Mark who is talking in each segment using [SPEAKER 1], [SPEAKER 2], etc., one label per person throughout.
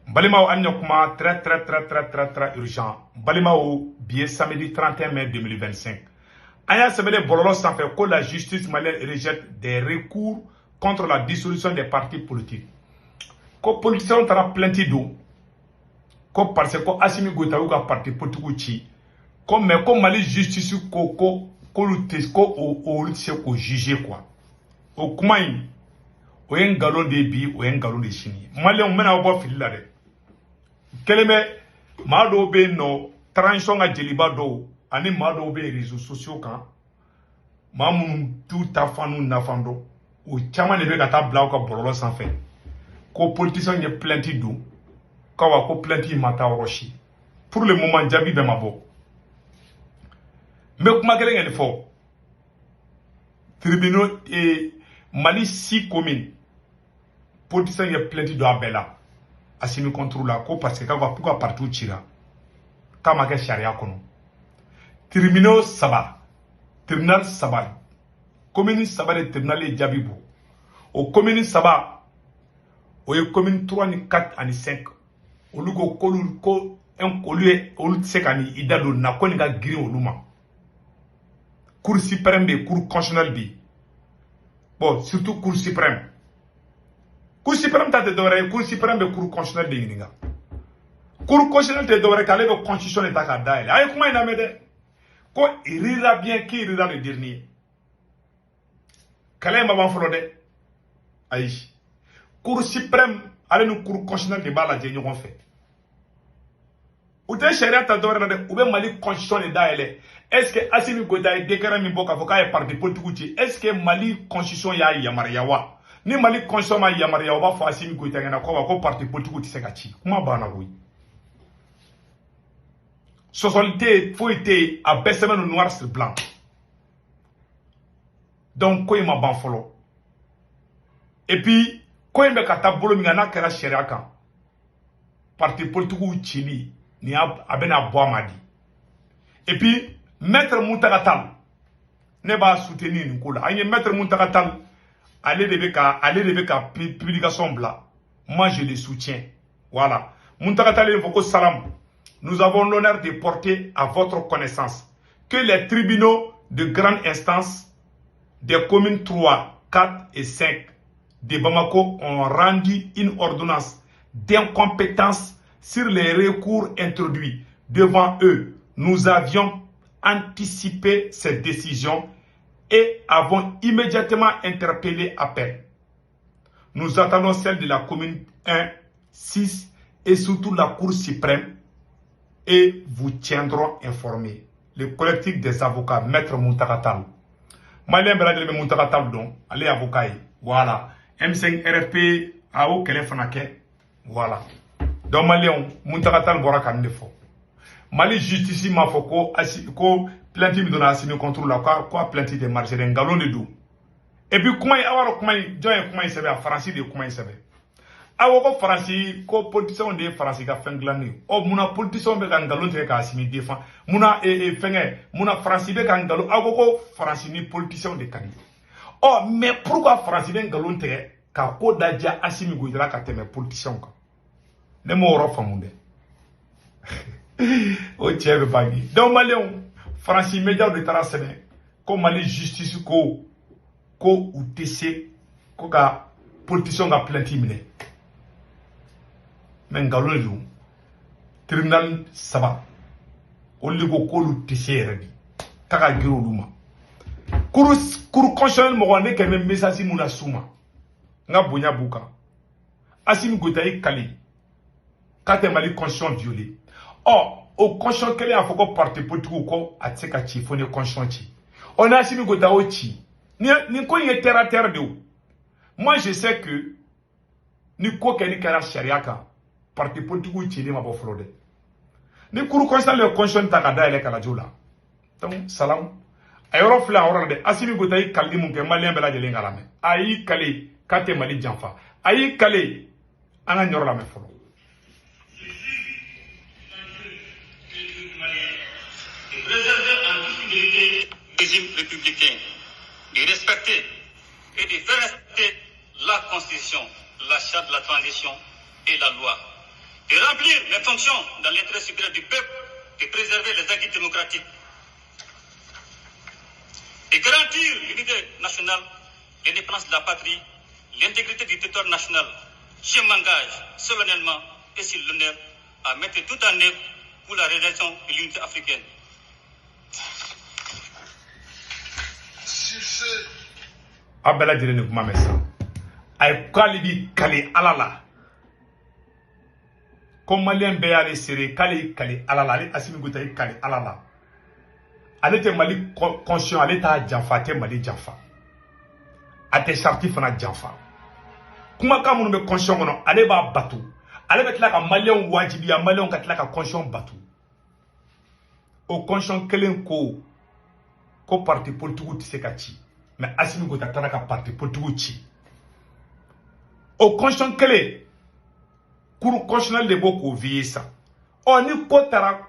[SPEAKER 1] Balimao Agnokuma, très urgent. Balimao, billet samedi 31 mai 2025. Aya Sebele Bololo s'en fait que la justice malienne rejette des recours contre la dissolution des partis politiques. Ko politiciens ont plainte d'eau. Ko parce que Assimi Goïta ou parti politique chi. Comme mais comme Mali justice ko lutte ko o lutte ko juger quoi. O kuma yi o yen galon de bi o yen galon de chini. Mali on mena obo fili la de. Keleme ma do be no transition a jeliba do ani ma do be réseaux sociaux kan. Ma mun tout afanu nafando. O chama ne be ka ta bla ko bololo sans fait. Ko politicien ye plainte do. Kawa ko plainte mata roshi. Pour le moment Jabi be mabo. Mais comment quelqu'un est fort? Tribunaux et Mali 6 communes. Politiciens y a plein de abela. Assimi contrôle la parce que pourquoi partout tira. Kama ke sharia kono. Tribunaux Saba. Tribunal Saba. Commune Saba de tribunal et Jabibo. Au commune Saba. Au commune 3 ni 4 ani 5. Au lugo kolu ko un kolue au sekani idado na koni ga giri oluma. Cour suprême de cour constitutionnelle bi. Bon, surtout cour suprême. Cour suprême ta de dore, cour suprême de cour constitutionnelle de nginga. Cour constitutionnelle te dore kale be constitution de ta ka daile. Ay kuma ina mede. Ko irira bien qui irira le dernier. Kale ma ban folo de. Ay. Cour suprême, ale nous cour constitutionnelle de bala je ñogon fait. Ou te sharia ta dore de ou be Mali constitution de daile. Est-ce que Assimi Goïta est déclaré mi boka foka est parti politique? Est-ce que Mali constitution ya yamariyawa? Ni Mali constitution ma yamariyawa fa Assimi Goïta ngana ko parti politique ti sekachi. Kuma bana boy. Socialité faut été à bessemen noir sur blanc. Donc ko ma ban folo. Et puis ko yembe kata bolo mi ngana kera sharia kan. Parti politique chini ni abena boamadi. Et puis Maître Muntagatal ne va soutenir Nicolas. Aïe Maître Muntagatal, allez de ka publication bla. Moi je les soutiens. Voilà. Muntagatal il faut que salam. Nous avons l'honneur de porter à votre connaissance que les tribunaux de grande instance des communes 3, 4 et 5 de Bamako ont rendu une ordonnance d'incompétence sur les recours introduits devant eux. Nous avions anticipé cette décision et avons immédiatement interpellé appel. Nous attendons celle de la commune 1, 6 et surtout la Cour suprême et vous tiendrons informés. Le collectif des avocats, Maître Muntagatal. Malien Beladele Muntagatal donc, allez avocat. Voilà. M5 RFP, AO Kelefanake. Voilà. Donc Malien Muntagatal Borakan Defo. Mali justice m'a fait ko plainte mi donna Assimi contre la quoi plainte de marché d'un galon de dos. Et puis comment avoir comment joint comment il savait français de comment il savait. Awo ko français ko politicien de français ka fenglani. O muna politicien be kan galon te ka Assimi défend. Muna fenge muna français be kan galon awo ko français ni politicien de kan. Oh mais pourquoi français be galon te ka ko dadia Assimi Goïta ka teme politicien ka. Ne mo ro famunde. O tiens bagi donc Malion Francis média de tara sene ko Mali justice ko ou TC ko ga politicien ga plainte mine men galolu tribunal Saba o ligo ko lu TC redi kaka giro luma cour constitutionnel mo wande ke même message muna suma nga bonya buka Assimi Goïta e kali kate Mali constitution violée. Oh, au conscient qu'elle a fait parti politique ou quoi, à ce qu'a chiffonné conscient. On a Assimi Goïta aussi. Ni quoi y est terre à terre de où. Moi, je sais que, ni quoi qu'elle a charia parti politique ou chili m'a pas fraudé. Ni couru conscient le conscient tagada et le kaladjoula. Donc, salam. Ayo fla ora de Assimi Goïta y kaldi mon que malien bela de l'ingalame. Ayi kale, kate mali janfa. Ayi kale, anga nyor la me folo.
[SPEAKER 2] Réserver en toute fidélité le régime républicain, de respecter et de faire respecter la Constitution, la charte de la transition et la loi. et remplir mes fonctions dans l'intérêt supérieur du peuple et préserver les acquis démocratiques. Et garantir l'unité nationale, l'indépendance de la patrie, l'intégrité du territoire national. Je m'engage solennellement et sur l'honneur à mettre tout en œuvre pour la réalisation de l'unité africaine.
[SPEAKER 1] Abela Djele kuma mesa. Ay kalibi kali alala. Comme Malien Béale serré, kali alala, ali Assimi Goïta kali alala. Ale te Mali conscient, ale ta janfa, te Mali janfa. Ate charti fana janfa. Kuma ka munu be conscient kono, ale ba batu. Ale be tla ka Malien wajibiya, Malien ka tla ka conscient batu. O conscient kelen ko parti politique ti se ka ci. Mais Assimi Goïta tana ka parti politique ci. O conscient kelen cour constitutionnel de boko vie ça. O ni kotara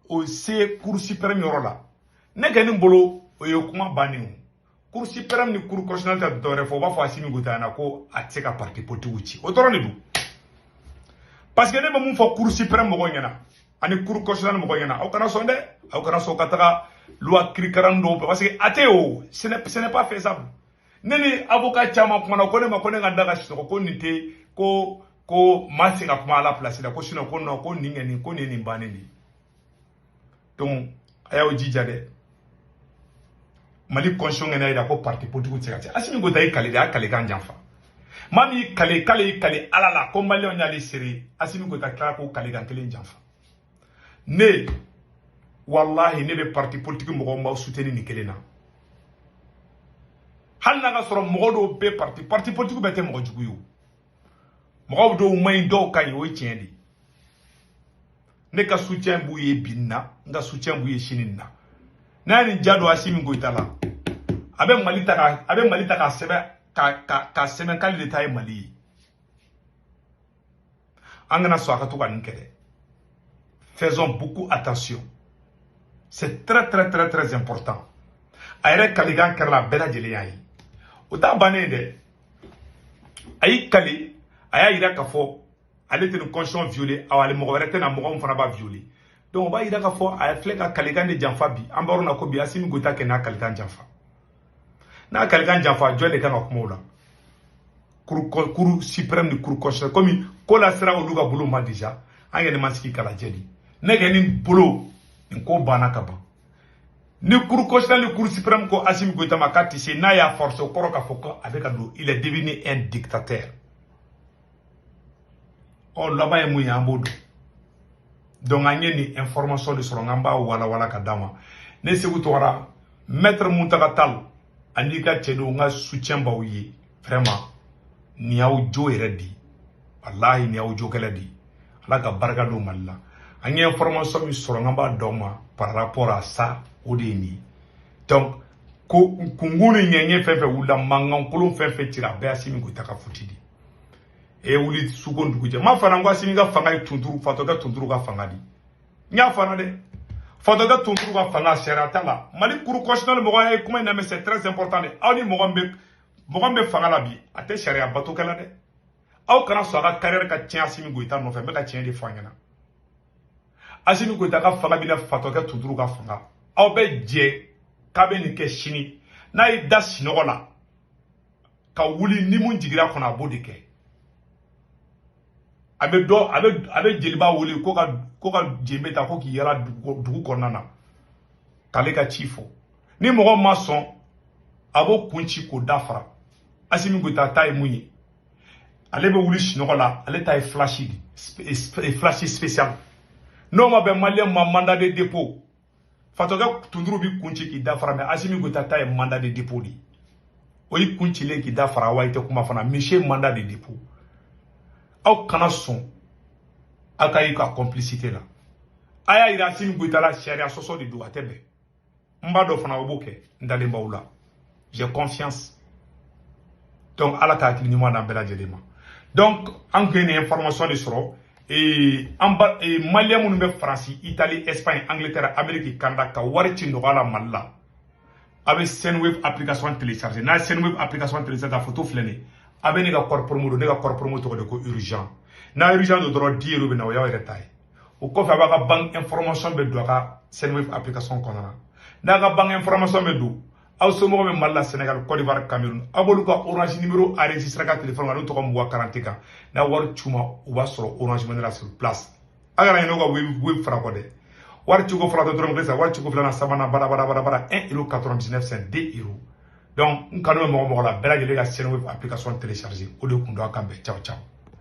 [SPEAKER 1] o se cour suprême yorola. Ne gani bolo o yo kuma bani. Cour suprême ni cour constitutionnel ta dore fo ba fo Assimi Goïta na ko atseka parti politique ci. O toro ni du. Parce que ne be mun fo cour suprême mo nyana. Ani cour constitutionnel mo nyana. O kana sonde, o kana so kataka loi cricarando parce que ateo ce n'est pas faisable. Neni avocat chama kuma na ko ne ma ko ne nganda ka shito ko nite ko masi ka kuma ala place da ko sino ko no ko ningeni ko ni mbane ni. Donc aya o jija de Mali conscient ngena ida ko parti politique tsekati Assimi Goïta kale kan janfa mami kale alala ko Mali on yali seri Assimi Goïta kala ko kale kan kelen janfa ne wallahi ne be parti politique mo ma soutenir ni kelena hal na ga soro mo do be parti politique be te mo jugu yo mo do may do kay o tiendi ne ka soutien bu ye binna nga soutien bu ye shininna nani jado Assimi Goïta la abe Mali taka sebe ka sebe kali de tay Mali angana so aka to kan kede. Faisons beaucoup attention. C'est très important. Ayre kaligan kerla bela jele yayi. O da banende ay kali aya ira ka fo ale te conscience violé awale mo rete na mo fana ba violé. Donc ba ira ka fo ay fleka kaligan de janfa bi ambaro na ko bi Assimi Goïta ke na kaligan janfa. Na kaligan janfa jole kan okmola. Cour suprême ni cour constitutionnel comme ko la sera o duga bulu ma déjà angene maski kala jeli. Nege ni bulu ko bana kaba. Ni cour constitutionnel ni cour suprême ko Assimi Goïta makati c'est na ya force au koroka foko avec ado il est devenu un dictateur. On laba e muya ambodo. Donc anye ni information de sorongamba wala kadama. Ne se wutora maître Muntaka Tall andika chedo nga soutien ba wuyi vraiment ni yaw jo eredi wallahi ni yaw jo kala di ala ka barka do malla anye information mi sorongamba doma par rapport à ça odeni. Donc ko kungunu nyenye fefe wula mangan kulum fefe tira be Assimi Goïta ka futidi e wuli sugondu kuje ma fana ngo Assimi ga fanga tunduru fatoga tunduru ga fanga di nya fana de fatoga tunduru ga fanga serata la Mali cour constitutionnel mo ga kuma na mais c'est très important de awni mo gombe fanga la bi ate sharia bato kala de aw kana so ga carrière ka tia Assimi Goïta no fe me ka tia de fangana Assimi Goïta ka fanga bi na fatoga tunduru ga fanga aw be je kabe ni ke shini na i da sinogola ka wuli ni mun jigira kona bodike abe jeliba wuli ko ka jembeta ko ki yara dugu konana kale ka chifo ni mogo mason abo kunchi ko dafara Assimi Goïta tay munyi ale be wuli sinogola ale tay flashy spécial no ma be malien ma mandat de dépôt fatoga tunduru bi kunchi ki dafara mais Assimi Goïta tay mandat de dépôt di oyi kunchi le ki dafara wa ite kuma fana monsieur mandat de dépôt aw kana son akayi ka complicité la aya ira Assimi Goïta la sharia soso de do atebe mbado fana oboke ndale mbawla j'ai confiance donc ala ka akili nyuma na bela jelema donc en une information de soro et Malien mun be France Italie Espagne Angleterre Amérique Canada ka wari ci ndogala malla avec Senweb application télécharger na Senweb application télécharger photo flene abe ne ga corps promo to de ko urgent n'a urgent de droit 10 euros bena o yaw yɛrɛ ta ye o kɔfɛ a b'a ka banque information bɛ don a ka Senwave application kɔnɔ na n'a ka banque information bɛ don aw somɔgɔ bɛ Mali la Sénégal Côte d'Ivoire Cameroun a b'olu ka Orange numéro enregistré ka téléphone kan n'o tɔgɔ Muwa Karante kan n'a wari c'u ma u b'a sɔrɔ Orange Money la sur place a kana ɲinɛ o ka web fara kɔ dɛ wari cogo fɔlɔ tɛ dɔrɔn kelen wari cogo filanan sabanan bara 1,99 €, 2 €. Donc n kanu bɛ mɔgɔ la bɛɛ lajɛlen ka Senwave application télécharger o de kun don a kan bɛn ciao ciao